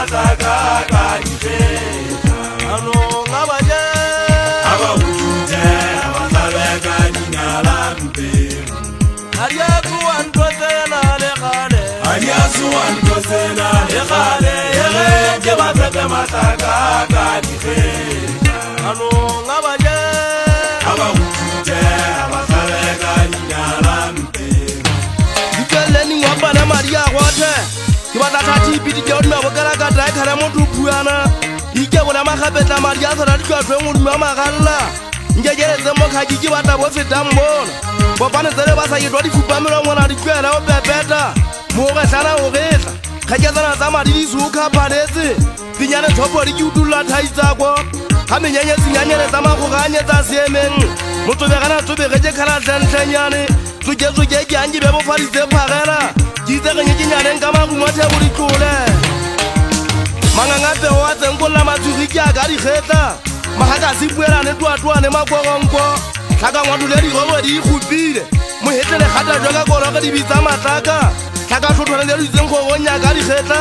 mataka ka difeta ano ngabaje aba utute abasaleka dinala mpero ariatu antozena le khale ariatu antozena le khale yele je batete mataka ka difeta ano ngabaje aba utute abasaleka dinala mpero dikeleni ngwapana maria gwathe ke batla thathi pidi ke odima bokala ka dai khara motho puana ike bona magapetla maria tsona di tswa ngodima magalla njejeletse mo khaji ke batla bo feta mbona bopane tsele ba sa yetwa di fupamelo mona di kwela o pepeta mo ga tlala o getla khaketsana tsa madi di suka phaletse dinyane thopo di utula thaitsa go ha menyenye tsinyanyele tsa magoganye tsa seemeng motsobegana tsobegetse khala tlentlenyane tsojetso ke ke anje be bo faditse phagela ditse ge ke nyaneng ka magumothe go di tlole manganga pego wa tsenkolla matsugi ke a ka dikgetla magaka se puelane twatwane makogonko tlhaka ngwadule digogo di ikgopile mohetlele kgata jwa ka kologe di bitsa matlaka tlhaka tlhotlhwane le ditseng go gonya ka dikgetla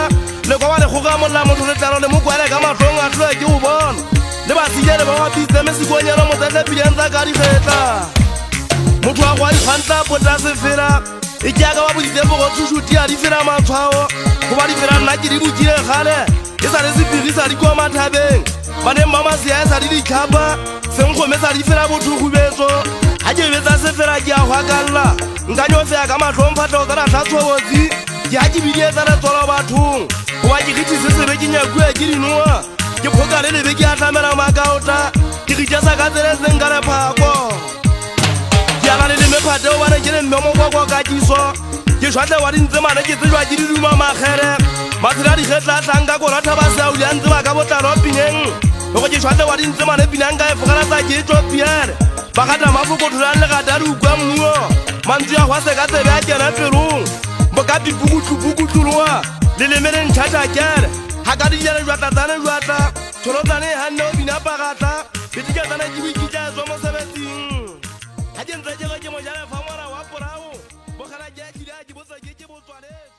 le kwa ba le goga molla motho letlalo le mokwele ka matlhong a tlhoe ke go bona le basijele ba wapitse mesikonyelo motsetlapileng tsa ka dikgetla motho wa go a ikgwantla potase fela e jaaka ba boditse bogo tshushuti a di fela matshwao go ba di fela nna ke di bokile gale e sa le sepiri sa di kwa mathabeng baneng ba masea e sa di ditlhapa senkgome sa di fela bothogubetso ga ke betsa se fela ke a go akalla nkanyo feya ka matlhong phatlhego tsa natlhatshobotsi ke ga ke bidie tsa letsolo bathong goba ke gitse se sebe ke nyakue ke dinoa ke phoka le lebe ke a tlamela makaota ke gitsa sa ka tseletseng ka lephako ke ala le lemephate o bane ke le mme mokwakwa ka kiso ke šwatle wa dintse mane ke tsejwa ke di duma magere mathela dikgetla tlang ka kolatha ba seaudi a ntse ba ka botlalo pineng go ke šwatle wa dintse mane pinang ka e fogelatsa ke tlo piere ba gata mafokotholang le gata di ukwa mmuo mantswe ya go se ka tsebe a kena pelong boka pipukutlupukutluloa le leme le ntšhatša kele ga ka dijele jwatlatsane jwatla tsholotsane e ganne o binapagatla betiketsane ke boikitla e tswa mosebetsing ha ke ntse ke go ke mojalefa ngwana wa porao bogala ke a kile a ke botsa ke botswaletse